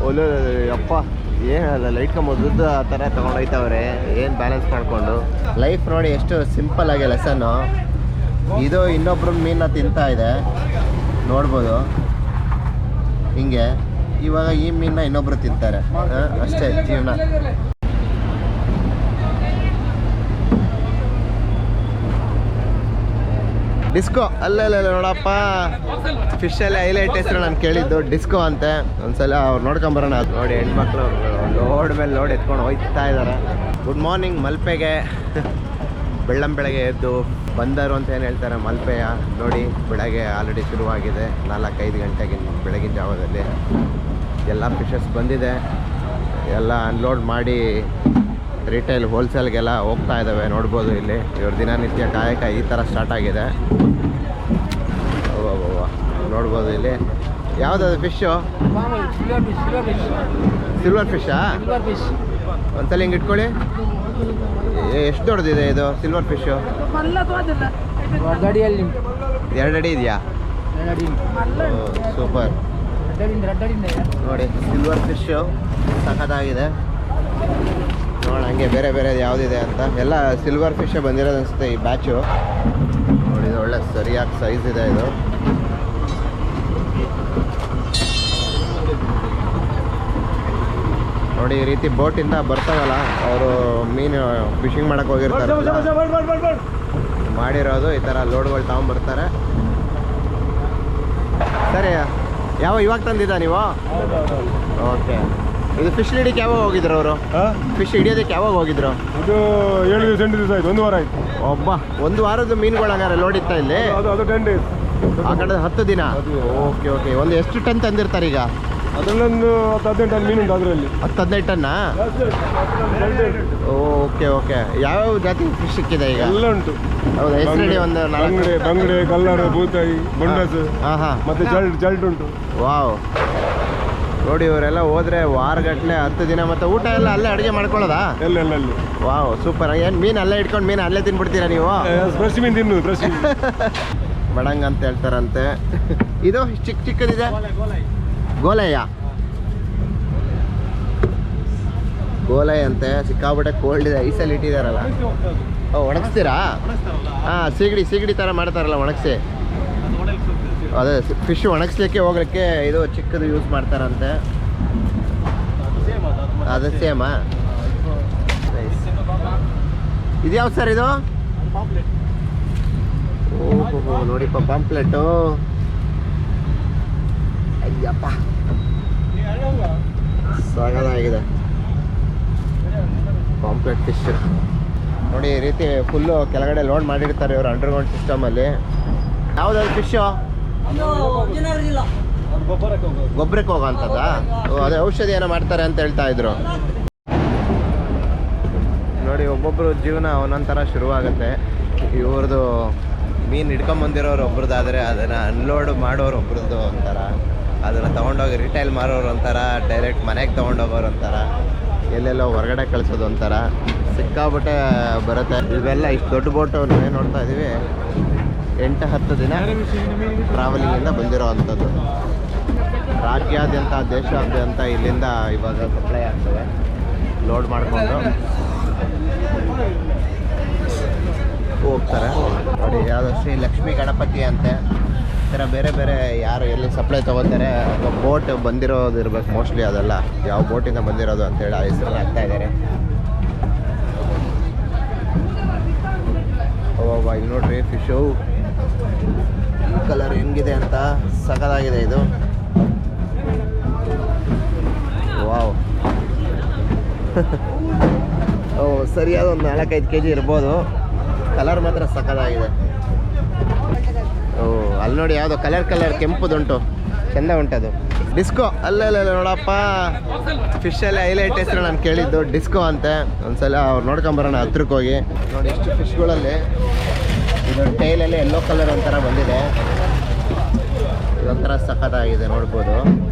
ಒಳ್ಳೆ ಅಪ್ಪ ಏನಲ್ಲ ಲೈಟ್ ಕಂಬದ್ದು ಆ ಥರ ತೊಗೊಂಡೋಯ್ತವ್ರೆ. ಏನು ಬ್ಯಾಲೆನ್ಸ್ ಮಾಡಿಕೊಂಡು ಲೈಫ್ ನೋಡಿ ಎಷ್ಟು ಸಿಂಪಲ್ ಆಗಿ ಲೆಸನ್ನು. ಇದು ಇನ್ನೊಬ್ರು ಮೀನನ್ನ ತಿಂತಾ ಇದೆ ನೋಡ್ಬೋದು ಹಿಂಗೆ. ಇವಾಗ ಈ ಮೀನನ್ನ ಇನ್ನೊಬ್ರು ತಿಂತಾರೆ, ಅಷ್ಟೇ ಜೀವನ. ಡಿಸ್ಕೋ ಅಲ್ಲ ನೋಡಪ್ಪ, ಫಿಶಲ್ಲಿ ಹೈಲೈಟ್ ಹೆಸರು ನಾನು ಕೇಳಿದ್ದು ಡಿಸ್ಕೋ ಅಂತೆ. ಒಂದ್ಸಲ ಅವ್ರು ನೋಡ್ಕೊಂಬರೋಣ. ನೋಡಿ ಹೆಣ್ಮಕ್ಳು ಲೋಡ್ ಮೇಲೆ ಲೋಡ್ ಎತ್ಕೊಂಡು ಹೋಗ್ತಾ ಇದ್ದಾರೆ. Good morning ಮಲ್ಪೆಗೆ. ಬೆಳ್ಳಂಬೆಳಗ್ಗೆ ಎದ್ದು ಬಂದರು ಅಂತ ಏನು ಹೇಳ್ತಾರೆ ಮಲ್ಪೆಯ. ನೋಡಿ ಬೆಳಗ್ಗೆ ಆಲ್ರೆಡಿ ಶುರುವಾಗಿದೆ 4-5 ಗಂಟೆಗೆ ಬೆಳಗಿನ ಜಾವದಲ್ಲಿ. ಎಲ್ಲ ಫಿಶಸ್ ಬಂದಿದೆ, ಎಲ್ಲ ಅನ್ಲೋಡ್ ಮಾಡಿ ರಿಟೇಲ್ ಹೋಲ್ಸೇಲ್ಗೆಲ್ಲ ಹೋಗ್ತಾ ಇದ್ದಾವೆ. ನೋಡ್ಬೋದು ಇಲ್ಲಿ ಇವ್ರ ದಿನನಿತ್ಯ ಕಾಯಕ ಈ ಥರ ಸ್ಟಾರ್ಟ್ ಆಗಿದೆ. ನೋಡ್ಬೋದು ಇಲ್ಲಿ ಯಾವುದದು ಫಿಶ್ಶು? ಸಿಲ್ವರ್ ಫಿಶ್ಶಾ? ಒಂದ್ಸಲ ಹಿಂಗೆ ಇಟ್ಕೊಳ್ಳಿ. ಎಷ್ಟು ದೊಡ್ಡದಿದೆ ಇದು ಸಿಲ್ವರ್ ಫಿಶ್ಶು? 2 ಅಡಿ ಇದೆಯಾ? ಸೂಪರ್. ನೋಡಿ ಸಿಲ್ವರ್ ಫಿಶ್ಶು ಸಖತ್ತಾಗಿದೆ. ನೋಡೋಣ ಹಂಗೆ ಬೇರೆ ಬೇರೆ ಯಾವುದಿದೆ ಅಂತ. ಎಲ್ಲ ಸಿಲ್ವರ್ ಫಿಶ್ ಬಂದಿರೋದು ಅನಿಸುತ್ತೆ ಈ ಬ್ಯಾಚು. ನೋಡಿ ಇದು ಒಳ್ಳೆ ಸರಿಯಾಗಿ ಸೈಜ್ ಇದೆ ಇದು. ನೋಡಿ ಈ ರೀತಿ ಬೋಟಿಂದ ಬರ್ತಾವಲ್ಲ ಅವರು ಮೀನು ಫಿಶಿಂಗ್ ಮಾಡಕ್ಕೆ ಹೋಗಿರ್ತಾರೆ, ಮಾಡಿರೋದು ಈ ಥರ ಲೋಡ್ಗಳು ತಗೊಂಡ್ಬರ್ತಾರೆ. ಸರಿ, ಇವಾಗ ತಂದಿದ್ದ ನೀವು? ಓಕೆ. ಇದು ಫಿಶ್ ಹಿಡಿಯಕ್ಕೆ ಯಾವಾಗ ಹೋಗಿದ್ರು ಅವರು? ಫಿಶ್ ಹಿಡಿಯೋದಕ್ಕೆ ಯಾವಾಗ ಹೋಗಿದ್ರು? ಇದು 7 ದಿವಸ 8 ದಿವಸ ಆಯ್ತು, 1 ವಾರ ಆಯ್ತು. ಒಬ್ಬ 1 ವಾರದ ಮೀನುಗಳು ಹಂಗಾರೆ ಲೋಡ್ ಇತ್ತ ಇಲ್ಲಿ? ಅದು 10 ಡೇಸ್. ಆ ಕಡೆ 10 ದಿನ. Okay okay. ಒಂದು ಎಷ್ಟು ಟನ್ ತಂದಿರ್ತಾರೆ ಈಗ? ಅದರಲ್ಲೊಂದು 10-18 ಟನ್ ಮೀನು ಉಂಟು ಅದರಲ್ಲಿ. 10-15 ಟನ್ನಾ? Okay okay. ಯಾವ್ಯಾವ ಜಾತಿ ಫಿಶ್ ಸಿಕ್ಕಿದೆ ಈಗ? ಎಲ್ಲ ಉಂಟು. ಹೌದಾ? ಹೆಸರು ಹೇಳಿ ಒಂದು 4. ಬಂಗಡೆ, ಕಲ್ಲರ್, ಬೂತಾಯಿ, ಬೊಂಡಸ್, ಮತ್ತೆ ಜಲ್ಟ್ ಉಂಟು. ವಾವ್. ನೋಡಿ ಇವರೆಲ್ಲ ಹೋದ್ರೆ ವಾರಗಟ್ಟಲೆ 10 ದಿನ. ಮತ್ತೆ ಊಟ ಎಲ್ಲ ಅಲ್ಲೇ ಅಡುಗೆ ಮಾಡ್ಕೊಳ್ಳೋದಾ? ಎಲ್ಲ ಅಲ್ಲಿ. Wow super. ಏನು ಮೀನು ಅಲ್ಲೇ ಇಟ್ಕೊಂಡು ಮೀನು ಅಲ್ಲೇ ತಿನ್ಬಿಡ್ತೀರಾ ನೀವು? ಫ್ರೆಶ್ ಮೀನು ತಿನ್ನು, ಫ್ರೆಶ್ ಬಡಂಗ್ ಅಂತ ಹೇಳ್ತಾರಂತೆ. ಇದು ಚಿಕ್ಕದಿದೆ ಗೋಲಯ್ಯ. ಗೋಲೈ ಅಂತೆ. ಸಿಕ್ಕಾಬಿಟ್ಟೆ ಕೋಲ್ಡ್ ಇದೆ. ಐಸಲ್ಲಿ ಇಟ್ಟಿದಾರಲ್ಲ. ಒಣಗಿಸ್ತೀರಾ? ಹಾಂ, ಸೀಗಡಿ ಥರ ಮಾಡ್ತಾರಲ್ಲ ಒಣಗಿಸಿ. ಅದೇ ಫಿಶ್ ಒಣಗಿಸ್ಲಿಕ್ಕೆ ಹೋಗ್ಲಿಕ್ಕೆ ಇದು ಚಿಕ್ಕದು ಯೂಸ್ ಮಾಡ್ತಾರಂತೆ. ಅದು ಸೇಮಾ? ಇದು ಯಾವ ಸರ್ ಇದು? ಓಹೋ ನೋಡಿಪ್ಪ ಪಾಂಪ್ಲೆಟು. ಅಯ್ಯಪ್ಪ ಸಾಗದಾಗಿದೆ ಪಾಂಪ್ಲೆಟ್ ಫಿಶ್. ನೋಡಿ ಈ ರೀತಿ ಫುಲ್ಲು ಕೆಳಗಡೆ ಲೋಡ್ ಮಾಡಿರ್ತಾರೆ ಇವರು ಅಂಡರ್ಗ್ರೌಂಡ್ ಸಿಸ್ಟಮಲ್ಲಿ. ಯಾವುದಾದ್ರು ಫಿಶ್ಶು? ಗೊಬ್ಬರಕ್ಕೆ ಹೋಗೋಂಥದ್ದ? ಅದೇ ಔಷಧಿ ಏನೋ ಮಾಡ್ತಾರೆ ಅಂತ ಹೇಳ್ತಾ ಇದ್ರು. ನೋಡಿ ಒಬ್ಬೊಬ್ಬರು ಜೀವನ ಒಂದೊಂಥರ ಶುರುವಾಗುತ್ತೆ. ಇವ್ರದ್ದು ಮೀನು ಹಿಡ್ಕೊಂಬಂದಿರೋರು ಒಬ್ರದ್ದಾದರೆ ಅದನ್ನು ಅನ್ಲೋಡ್ ಮಾಡೋರು ಒಬ್ರದ್ದು ಒಂಥರ, ಅದನ್ನು ತೊಗೊಂಡೋಗಿ ರಿಟೈಲ್ ಮಾರೋರು ಒಂಥರ, ಡೈರೆಕ್ಟ್ ಮನೆಗೆ ತೊಗೊಂಡೋಗೋರು ಒಂಥರ, ಎಲ್ಲೆಲ್ಲೋ ಹೊರಗಡೆ ಕಳಿಸೋದು ಒಂಥರ. ಸಿಕ್ಕಾಬಿಟ್ಟೆ ಬರುತ್ತೆ ಇವೆಲ್ಲ. ಇಷ್ಟು ದೊಡ್ಡ ಬೋಟು ನಾವೇ ನೋಡ್ತಾ ಇದ್ದೀವಿ. 8-10 ದಿನ ಟ್ರಾವೆಲಿಂಗಿಂದ ಬಂದಿರೋ ಅಂಥದ್ದು. ರಾಜ್ಯಾದ್ಯಂತ ದೇಶಾದ್ಯಂತ ಇಲ್ಲಿಂದ ಇವಾಗ ಸಪ್ಲೈ ಆಗ್ತವೆ ಲೋಡ್ ಮಾಡಿಕೊಂಡು ಹೋಗ್ತಾರೆ. ನೋಡಿ ಯಾವುದೋ ಶ್ರೀ ಲಕ್ಷ್ಮೀ ಗಣಪತಿ ಅಂತೆ. ಈ ಥರ ಬೇರೆ ಬೇರೆ ಯಾರು ಎಲ್ಲಿ ಸಪ್ಲೈ ತೊಗೋತಾರೆ ಅಥವಾ ಬೋಟ್ ಬಂದಿರೋದು ಇರ್ಬೇಕು ಮೋಸ್ಟ್ಲಿ. ಅದೆಲ್ಲ ಯಾವ ಬೋಟಿಂದ ಬಂದಿರೋದು ಅಂತೇಳಿ ಆ ಹೆಸರು ಹಾಕ್ತಾ ಇದ್ದಾರೆ. ಓ ಇಲ್ಲಿ ನೋಡ್ರಿ ಫಿಶು ಕಲರ್ ಹೆಂಗಿದೆ ಅಂತ. ಸಖತ್ತಾಗಿದೆ ಇದು. ವಾವ್. ಓ ಸರಿಯಾದ ಒಂದು 4-5 kg ಇರ್ಬೋದು. ಕಲರ್ ಮಾತ್ರ ಸಖತ್ತಾಗಿದೆ. ಓ ಅಲ್ಲಿ ನೋಡಿ ಯಾವುದೋ ಕಲರ್ ಕೆಂಪುದುಂಟು, ಚೆಂದ ಉಂಟದು. ಡಿಸ್ಕೋ ಅಲ್ಲ ನೋಡಪ್ಪ, ಫಿಶಲ್ಲಿ ಹೈಲೈಟ್ ಹೆಸರು ನಾನು ಕೇಳಿದ್ದು ಡಿಸ್ಕೋ ಅಂತೆ. ಒಂದ್ಸಲ ಅವ್ರು ನೋಡ್ಕೊಂಬರೋಣ ಹತ್ರಕ್ಕೆ ಹೋಗಿ. ನೋಡಿ ಇಷ್ಟು ಫಿಶ್ಗಳಲ್ಲಿ ಇದು ಟೈಲಲ್ಲಿ ಯೆಲ್ಲೋ ಕಲರ್ ಒಂಥರ ಬಂದಿದೆ. ಇದೊಂಥರ ಸಖತ್ತಾಗಿದೆ ನೋಡ್ಬೋದು.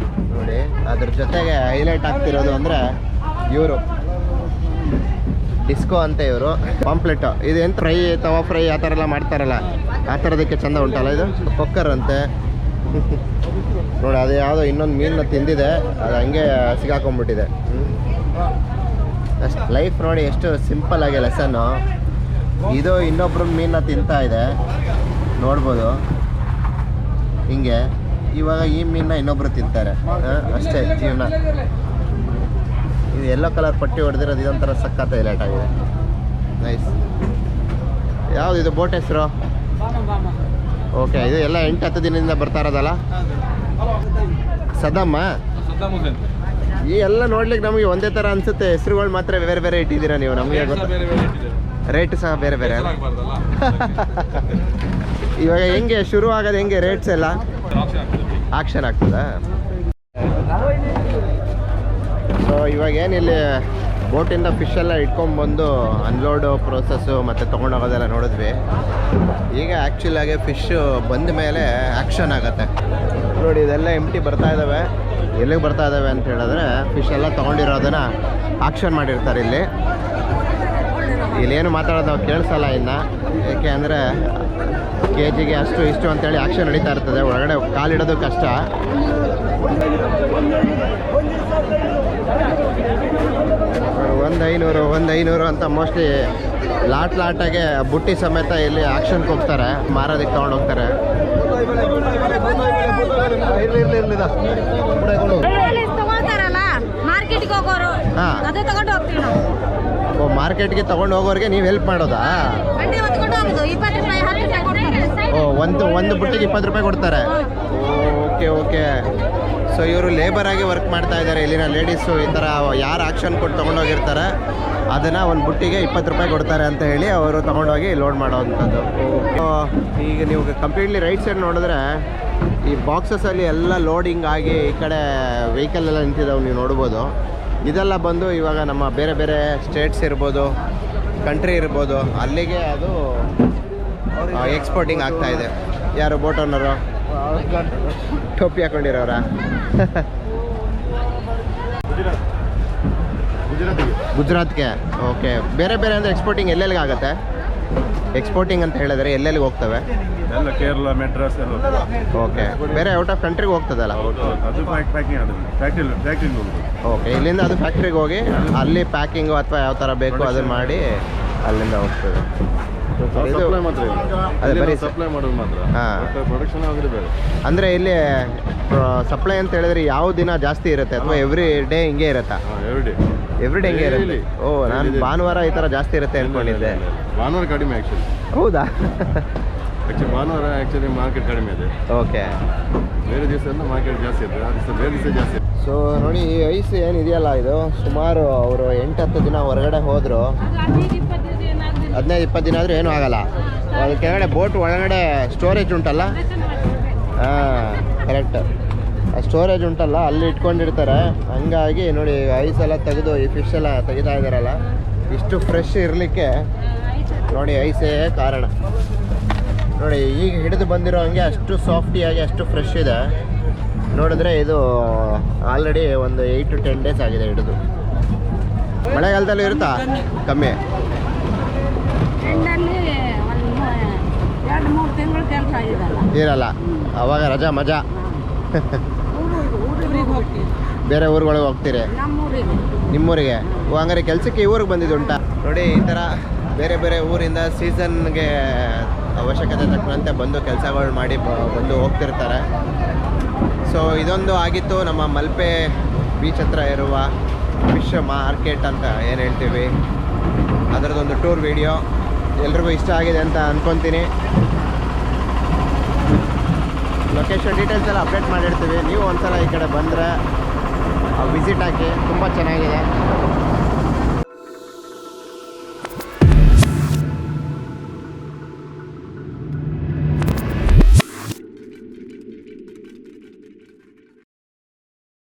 ನೋಡಿ ಅದ್ರ ಜೊತೆಗೆ ಹೈಲೈಟ್ ಆಗ್ತಿರೋದು ಅಂದರೆ ಇವರು ಡಿಸ್ಕೋ ಅಂತ. ಇವರು ಪಾಂಪ್ಲೆಟ್ ಇದು ಎಂತ ಫ್ರೈ, ತವಾ ಫ್ರೈ ಆ ಥರ ಎಲ್ಲ ಮಾಡ್ತಾರಲ್ಲ, ಆ ಥರದಕ್ಕೆ ಚೆಂದ ಉಂಟಲ್ಲ ಇದು. ಕೊಕ್ಕರ್ ಅಂತೆ. ನೋಡಿ ಅದು ಯಾವುದೋ ಇನ್ನೊಂದು ಮೀನನ್ನ ತಿಂದಿದೆ, ಅದು ಹಂಗೆ ಸಿಗಾಕೊಂಡ್ಬಿಟ್ಟಿದೆ. ಅಷ್ಟು ಲೈಫ್ ನೋಡಿ ಎಷ್ಟು ಸಿಂಪಲ್ ಆಗಿ ಲೆಸನ್ನು. ಇದು ಇನ್ನೊಬ್ರ ಮೀನನ್ನ ತಿಂತಾ ಇದೆ ನೋಡ್ಬೋದು ಹಿಂಗೆ. ಇವಾಗ ಈ ಮೀನನ್ನ ಇನ್ನೊಬ್ರು ತಿಂತಾರೆ, ಅಷ್ಟೇ ಜೀವನ. ಇದು ಯೆಲ್ಲೋ ಕಲರ್ ಪಟ್ಟಿ ಹೊಡೆದಿರೋದು ಇದೊಂಥರ ಸಖತ್ ಹೈಲೈಟ್ ಆಗಿದೆ. ನೈಸ್. ಯಾವುದು ಇದು ಬೋಟ್ ಹೆಸರು? ಓಕೆ, ಇದು ಎಲ್ಲ 8-10 ದಿನದಿಂದ ಬರ್ತಾ ಇರೋದಲ್ಲ? ಸದಮ್ಮ. ಈ ಎಲ್ಲ ನೋಡ್ಲಿಕ್ಕೆ ನಮಗೆ ಒಂದೇ ಥರ ಅನ್ಸುತ್ತೆ, ಹೆಸರುಗಳು ಮಾತ್ರ ಬೇರೆ ಬೇರೆ ಇಟ್ಟಿದ್ದೀರಾ ನೀವು. ನಮಗೆ ರೇಟ್ ಸಹ ಬೇರೆ ಬೇರೆ. ಇವಾಗ ಹೆಂಗೆ ಶುರು ಆಗೋದು, ಹೆಂಗೆ ರೇಟ್ಸ್ ಎಲ್ಲ ಆಕ್ಷನ್ ಆಗ್ತದ? ಸೊ ಇವಾಗ ಏನಿಲ್ಲಿ ಬೋಟಿಂದ ಫಿಶ್ ಎಲ್ಲ ಇಟ್ಕೊಂಡ್ಬಂದು ಅನ್ಲೋಡು ಪ್ರೋಸೆಸ್ಸು ಮತ್ತು ತೊಗೊಂಡೋಗೋದೆಲ್ಲ ನೋಡಿದ್ವಿ. ಈಗ ಆ್ಯಕ್ಚುಲಾಗಿ ಫಿಶ್ಶು ಬಂದ ಮೇಲೆ ಆ್ಯಕ್ಷನ್ ಆಗುತ್ತೆ ನೋಡಿ. ಇದೆಲ್ಲ ಎಂಟಿ ಬರ್ತಾ ಇದ್ದಾವೆ. ಎಲ್ಲಿಗೆ ಬರ್ತಾ ಇದ್ದಾವೆ ಅಂತ ಹೇಳಿದ್ರೆ ಫಿಶ್ ಎಲ್ಲ ತೊಗೊಂಡಿರೋದನ್ನು ಆಕ್ಷನ್ ಮಾಡಿರ್ತಾರೆ ಇಲ್ಲಿ. ಇಲ್ಲೇನು ಮಾತಾಡೋದು ನಾವು ಕೇಳಿಸಲ್ಲ ಇನ್ನು, ಏಕೆ ಅಂದರೆ KGಗೆ ಅಷ್ಟು ಇಷ್ಟು ಅಂತೇಳಿ ಆಕ್ಷನ್ ನಡೀತಾ ಇರ್ತದೆ. ಒಳಗಡೆ ಕಾಲಿಡೋದು ಕಷ್ಟ. ಒಂದು 500 ಅಂತ ಮೋಸ್ಟ್ಲಿ ಲಾಟಾಗೆ ಬುಟ್ಟಿ ಸಮೇತ ಇಲ್ಲಿ ಆಕ್ಷನ್ಗೆ ಹೋಗ್ತಾರೆ, ಮಾರೋದಕ್ಕೆ ತೊಗೊಂಡು ಹೋಗ್ತಾರೆ. ಓ, ಮಾರ್ಕೆಟ್ಗೆ ತೊಗೊಂಡು ಹೋಗೋರಿಗೆ ನೀವು ಹೆಲ್ಪ್ ಮಾಡೋದಾ? ಓ, ಒಂದು ಬುಟ್ಟಿಗೆ 20 ರೂಪಾಯಿ ಕೊಡ್ತಾರೆ. ಓಕೆ. ಸೊ ಇವರು ಲೇಬರ್ ಆಗಿ ವರ್ಕ್ ಮಾಡ್ತಾ ಇದ್ದಾರೆ. ಇಲ್ಲಿನ ಲೇಡೀಸು ಈ ಥರ ಯಾರು ಆಕ್ಷನ್ ಕೊಟ್ಟು ತೊಗೊಂಡೋಗಿರ್ತಾರೆ ಅದನ್ನು ಒಂದು ಬುಟ್ಟಿಗೆ 20 ರೂಪಾಯಿ ಕೊಡ್ತಾರೆ ಅಂತ ಹೇಳಿ ಅವರು ತೊಗೊಂಡೋಗಿ ಲೋಡ್ ಮಾಡೋವಂಥದ್ದು. ಈಗ ನೀವು ಕಂಪ್ಲೀಟ್ಲಿ ರೈಟ್ ಸೈಡ್ ನೋಡಿದ್ರೆ ಈ ಬಾಕ್ಸಸಲ್ಲಿ ಎಲ್ಲ ಲೋಡಿಂಗ್ ಆಗಿ ಈ ಕಡೆ ವೆಹಿಕಲ್ ಎಲ್ಲ ನಿಂತಿದ್ದಾವೆ, ನೀವು ನೋಡ್ಬೋದು. ಇದೆಲ್ಲ ಬಂದು ಇವಾಗ ನಮ್ಮ ಬೇರೆ ಬೇರೆ ಸ್ಟೇಟ್ಸ್ ಇರ್ಬೋದು, ಕಂಟ್ರಿ ಇರ್ಬೋದು, ಅಲ್ಲಿಗೆ ಅದು ಎಕ್ಸ್ಪೋರ್ಟಿಂಗ್ ಆಗ್ತಾ ಇದೆ. ಯಾರು ಬೋಟ್ ಓನರು? ಟೋಪಿ ಹಾಕೊಂಡಿರೋರ? ಗುಜರಾತ್ಗೆ. ಓಕೆ. ಬೇರೆ ಬೇರೆ ಅಂದರೆ ಎಕ್ಸ್ಪೋರ್ಟಿಂಗ್ ಎಲ್ಲೆಲ್ಲಿಗೆ ಆಗುತ್ತೆ? ಎಕ್ಸ್ಪೋರ್ಟಿಂಗ್ ಅಂತ ಹೇಳಿದ್ರೆ ಎಲ್ಲೆಲ್ಲಿಗೆ ಹೋಗ್ತವೆ? ಎಲ್ಲ ಕೇರಳ, ಮೆಡ್ರಾಸ್ ಎಲ್ಲ. ಓಕೆ. ಬೇರೆ ಔಟ್ ಆಫ್ ಕಂಟ್ರಿಗೆ ಹೋಗ್ತದಲ್ಲ? ಅದು ಫ್ಯಾಕ್ಟ್ರಿ. ಓಕೆ. ಇಲ್ಲಿಂದ ಅದು ಫ್ಯಾಕ್ಟ್ರಿಗೆ ಹೋಗಿ ಅಲ್ಲಿ ಪ್ಯಾಕಿಂಗು ಅಥವಾ ಯಾವ ಥರ ಬೇಕು ಅದನ್ನು ಮಾಡಿ ಅಲ್ಲಿಂದ ಹೋಗ್ತದೆ. ಸಪ್ಲೈ ಮಾತ್ರ ಅದೇ ಬರೀ ಸಪ್ಲೈ ಮಾಡೋದು ಮಾತ್ರ. ಹಾಂ. ಪ್ರೊಡಕ್ಷನ್ ಆಗೋದು ಬೇರೆ. ಅಂದರೆ ಇಲ್ಲಿ ಸಪ್ಲೈ ಅಂತ ಹೇಳಿದ್ರೆ ಯಾವ ದಿನ ಜಾಸ್ತಿ ಇರುತ್ತೆ ಅಥವಾ ಎವ್ರಿ ಡೇ ಹಿಂಗೆ ಇರುತ್ತಾ? ಎವ್ರಿ ಡೇ ಹಿಂಗೆ ಇರುತ್ತೆ. ಓ, ನಾನು ಭಾನುವಾರ ಈ ಥರ ಜಾಸ್ತಿ ಇರುತ್ತೆ ಅಂದ್ಕೊಂಡಿದ್ದೆ. ಭಾನುವಾರ ಕಡಿಮೆ ಆ್ಯಕ್ಚುಲಿ. ಹೌದಾ? ಭಾನುವಾರ ಆ್ಯಕ್ಚುಲಿ ಮಾರ್ಕೆಟ್ ಕಡಿಮೆ ಇದೆ. ಓಕೆ. ಬೇರೆ ದಿವಸ ಎಲ್ಲ ಮಾರ್ಕೆಟ್ ಜಾಸ್ತಿ ಇರ್ತದೆ, ಆ ದಿವಸ ಬೇರೆ ದಿವಸ ಜಾಸ್ತಿ. ಸೊ ನೋಡಿ, ಈ ಐಸ್ ಏನಿದೆಯಲ್ಲ ಇದು ಸುಮಾರು ಅವರು 8-10 ದಿನ ಹೊರಗಡೆ ಹೋದರು, 15-20 ದಿನ ಆದರೂ ಏನೂ ಆಗಲ್ಲ. ಅದ್ರ ಕೆಳಗಡೆ ಬೋಟ್ ಒಳಗಡೆ ಸ್ಟೋರೇಜ್ ಉಂಟಲ್ಲ? ಹಾಂ, ಕರೆಕ್ಟ್. ಆ ಸ್ಟೋರೇಜ್ ಉಂಟಲ್ಲ ಅಲ್ಲಿ ಇಟ್ಕೊಂಡಿರ್ತಾರೆ. ಹಂಗಾಗಿ ನೋಡಿ ಐಸ್ ಎಲ್ಲ ತೆಗೆದು ಈ ಫಿಶ್ ಎಲ್ಲ ತೆಗಿತಾ ಇದ್ದಾರಲ್ಲ, ಇಷ್ಟು ಫ್ರೆಶ್ ಇರಲಿಕ್ಕೆ ನೋಡಿ ಐಸೇ ಕಾರಣ. ನೋಡಿ ಈಗ ಹಿಡಿದು ಬಂದಿರೋ ಹಂಗೆ ಅಷ್ಟು ಸಾಫ್ಟಿಯಾಗಿ ಅಷ್ಟು ಫ್ರೆಶ್ ಇದೆ. ನೋಡಿದ್ರೆ ಇದು ಆಲ್ರೆಡಿ ಒಂದು 8 to 10 ಡೇಸ್ ಆಗಿದೆ ಹಿಡಿದು. ಮಳೆಗಾಲದಲ್ಲಿ ಇರುತ್ತಾ? ಕಮ್ಮಿ ಇರಲ್ಲ, ಅವಾಗ ರಜಾ ಮಜಾ. ಬೇರೆ ಊರುಗಳಿಗೆ ಹೋಗ್ತೀರಿ? ನಿಮ್ಮೂರಿಗೆ? ಹಂಗಾರೆ ಕೆಲಸಕ್ಕೆ ಈ ಊರಿಗೆ ಬಂದಿದ್ದು ಉಂಟಾ? ನೋಡಿ ಈ ಥರ ಬೇರೆ ಬೇರೆ ಊರಿಂದ ಸೀಸನ್ಗೆ ಅವಶ್ಯಕತೆ ತಕ್ಕಂತೆ ಬಂದು ಕೆಲಸಗಳು ಮಾಡಿ ಬಂದು ಹೋಗ್ತಿರ್ತಾರೆ. ಸೊ ಇದೊಂದು ಆಗಿತ್ತು ನಮ್ಮ ಮಲ್ಪೆ ಬೀಚ್ ಹತ್ರ ಇರುವ ಫಿಶ್ ಮಾರ್ಕೆಟ್ ಅಂತ ಏನು ಹೇಳ್ತೀವಿ, ಅದರದ್ದೊಂದು ಟೂರ್ ವಿಡಿಯೋ. ಎಲ್ರಿಗೂ ಇಷ್ಟ ಆಗಿದೆ ಅಂತ ಅಂದ್ಕೊತೀನಿ. ಲೊಕೇಶನ್ ಡೀಟೇಲ್ಸ್ ಎಲ್ಲ ಅಪ್ಡೇಟ್ ಮಾಡಿರ್ತೀವಿ. ನೀವು ಒಂದ್ಸಲ ಈ ಕಡೆ ಬಂದರೆ ವಿಸಿಟ್ ಹಾಕಿ, ತುಂಬ ಚೆನ್ನಾಗಿದೆ.